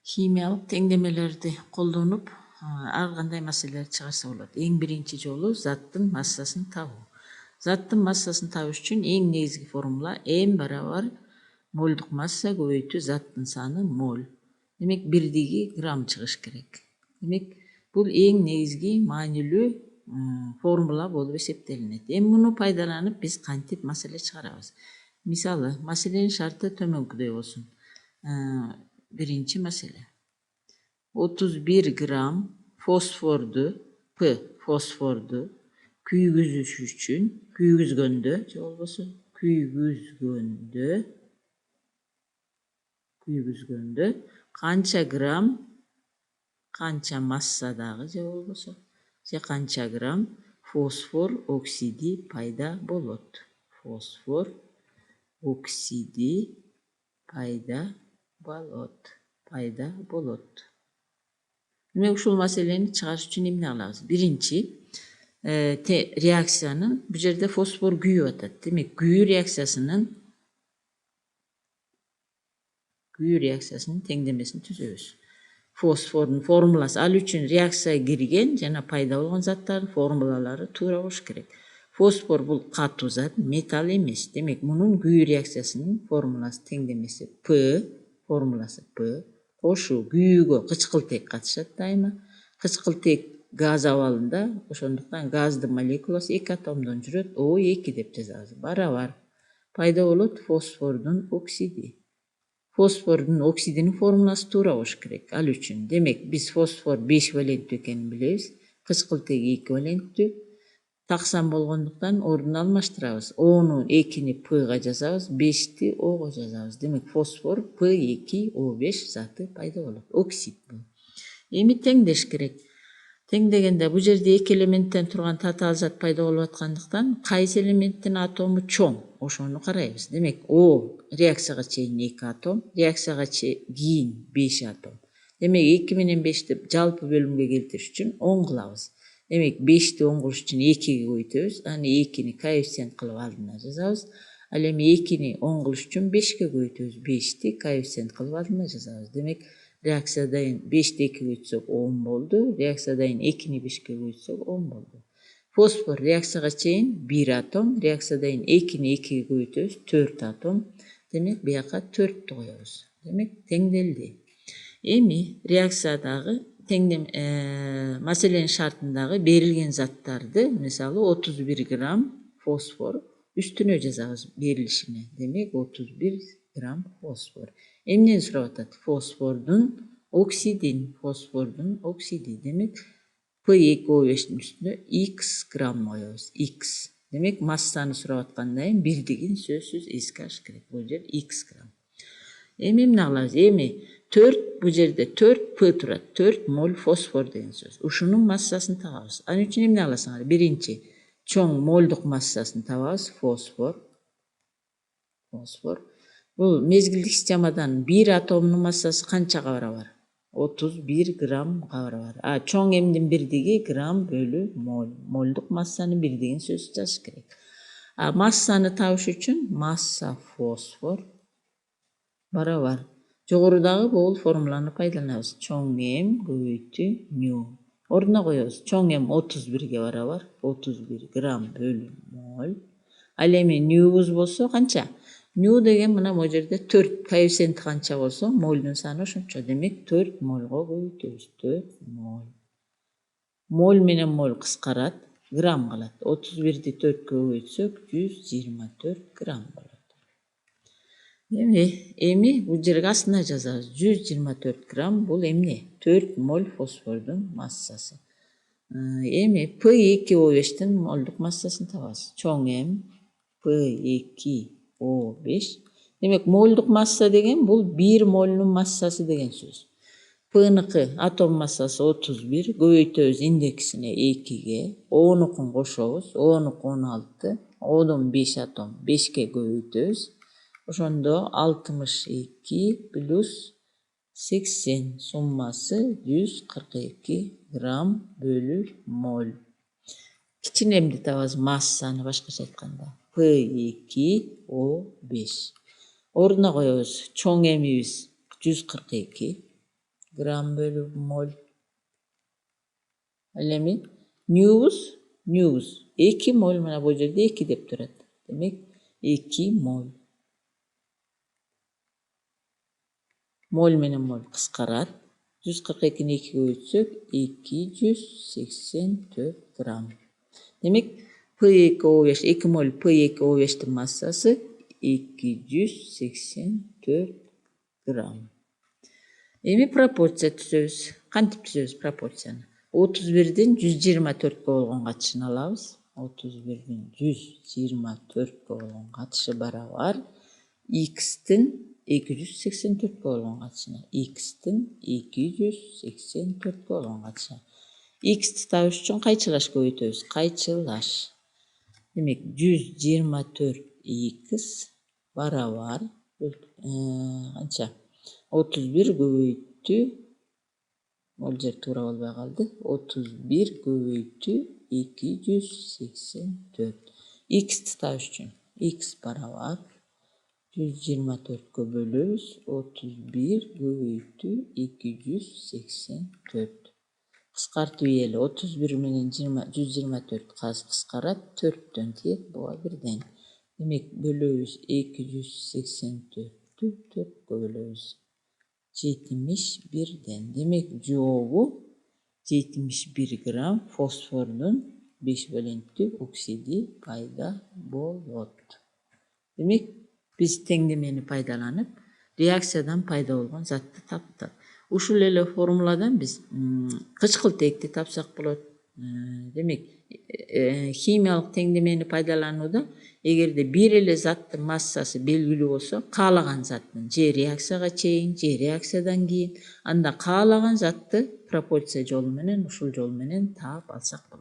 Химиялык теңдемелерди колдонуп ар кандай маселелерди чыгарса болот. Эң биринчи жолу заттын массасын табуу. Заттын массасын табыш үчүн эң негизги формула М барабар молдук масса көбөйтүү заттын саны моль. Демек бирдиги грамм чыгыш керек. Демек бул эң негизги маанилүү формула болуп эсептелинет. Эми муну пайдаланып биз кантип маселе чыгарабыз. Мисалы, маселенин шарты төмөнкүдөй болсун. Биринчи маселе. 31 грамм фосфорду, фосфорду күйгүзүш үчүн, күйгүзгөндө, же болбосо күйгүзгөндө канча грамм, канча массадагы же болбосо канча грамм фосфор оксиди пайда болот. Фосфор оксиди пайда болот. Демек ушул маселени чыгарыш үчүн эмне кылабыз? Биринчи, реакциянын бул жерде фосфор күйүп атат. Демек күйүү реакциясынын теңдемесин түзөбүз. Фосфордун формуласы ал үчүн реакцияга кирген жана пайда болгон заттардын формулалары туура болуш керек. Фосфор бул катуу зат, металл эмес. Демек мунун күйүү реакциясынын формуласы теңдемеси формуласы П. Кошуу күйүүгө кычкылтек катышат дайыма. Кычкылтек газ абалында, ошондуктан газдын молекуласы 2 атомдон жүрөт. O2 деп жазабыз. Барабар пайда болот фосфордун оксиди. Фосфордун оксидинин формуласы туура болуш керек. Ал үчүн демек биз фосфор 5 валенттүү экенин билебиз. Кычкылтеги 2 валенттүү. Таксан болгондуктан ордун алмаштырабыз. Ону 2-ни П'га жазабыз, 5-ти О'го жазабыз. Демек фосфор P2O5 заты пайда болот. Оксид бул. Эми теңдеш керек. Теңдегенде бул жерде 2 элементтен турган татаал зат пайда болуп аткандыктан кайсы элементтин атому чоң, ошону карайбыз. Демек О реакцияга чейин 2 атом, реакцияга кийин 5 атом. Демек 2 менен 5ти жалпы бөлүмгө келтириш үчүн 10 кылабыз. Демек 5ти 10 кылыш үчүн 2ге көбөйтөбүз. Аны 2-ни коэффициент кылып алдына жазабыз. Ал эми 2-ни 10 кылыш үчүн 5ге көбөйтөбүз. 5ти коэффициент кылып алдына жазабыз. Демек реакциядайын 5ти 2 көбөйтсөк 10 болду. Реакциядайын 2-ни 5ке көбөйтсөк 10 болду. Фосфор реакцияга чейин 1 атом, реакциядайын 2-ни 2ге көбөйтөбүз 4 атом. Демек бияка 4тү коебуз. Демек теңделди. Эми реакциядагы маселенин шартындагы берилген заттарды, мисалы 31 грамм фосфор үстүнө жазабыз берилишине. Демек 31 грамм фосфор. Эмнени сурап атат? Фосфордун оксиди. Демек P2O5-тин үстүнө X грамм коебуз. X. Демек массаны сурап аткандан бирдигин сөзсүз эске алыш керек. Бул жер X грамм. Эми эмне кылабыз? Эми 4 бул жерде 4 P турат. 4 моль фосфор деген сөз. Ушунун массасын табабыз. Ал үчүн эмне кыласыңар? Биринчи чоң молдук массасын табабыз. Фосфор. Бул мезгилдик системадан 1 атомдун массасы канчага барабар? 31 граммга барабар. Чоң эмдин бирдиги грамм бөлү моль. Молдук массанын бирдигин сөзсүз жазыш керек. Массаны табыш үчүн масса фосфор барабар. Жогорудагы бул формуланы пайдаланабыз. Чоң М көбөйтүү ню. Ордуна коебуз. Чоң М 31ге барабар. 31 грамм бөлү моль. Ал эми нюбуз болсо канча? Ню деген мына бул жерде 4 коэффициенти канча болсо, мольдун саны ошончо. Демек 4 мольго көбөйтөбүз. 4 моль. Моль менен моль кыскарат, грамм калат. 31ди 4кө көбөйтсөк 124 грамм болот. Эми бул жерге астына жазабыз. 124 грамм бул эмне? 4 моль фосфордун массасы. Эми P2O5-тин молдук массасын табабыз. Чоң М P2O5. Демек молдук масса деген бул 1 мольнун массасы деген сөз. P-ныкы атом массасы 31, көбөйтөбүз индексине 2ге, О-нукун кошобуз, О-нуку 16, О'дон 5 атом 5ке көбөйтөбүз. Ошондо 62 плюс 80 суммасы 142 грамм бөлү моль. Кичинемди табабыз массаны башкача айтканда. P2O5. Ордуна коебуз. Чоң эмибиз 142. грамм бөлүп моль. Ал эми ньюс 2 моль, мына бул жерде 2 деп турат. Демек 2 моль. Моль менен моль кыскарат. 142-ни 2-ге бөлсөк 284 грамм. Демек P2O5, 2 моль P2O5'тин массасы 284 грамм. Эми пропорция түзөбүз. Кантип түзөбүз пропорцияны? 31-ден 124-кө болгон катышын алабыз. 31-ден 124-кө болгон катышы барабар x-тин 284-кө болгон катышына. x-тин 284-кө болгон катышына. X-ти табыш үчүн кайчылаш көбөйтөбүз. Кайчылаш. Демек 124x барабар канча? 31 көбөйтүү, бул жер туура болбой калды. 31 көбөйтүү 284. X-ти табыш үчүн x барабар 124-кө бөлөбүз 31 көбөйтүү 284. Кыскартуу эли 31 менен 124 кыскарат, 4төн тиет, буга 1ден. Демек бөлөбүз 284-тү 4кө бөлөбүз. 71ден. Демек жообу 71 грамм фосфордун 5 валенттүү оксиди пайда болот. Демек биз теңдемени пайдаланып реакциядан пайда болгон затты таптык. Ушул эле формуладан биз кычкылтекти тапсак болот. Демек химиялык теңдемени пайдаланууда эгерде бир эле заттын массасы белгилүү болсо, каалаган заттын же реакцияга чейин, же реакциядан кийин, анда каалаган затты пропорция жолу менен, ушул жол менен таап алсак болот.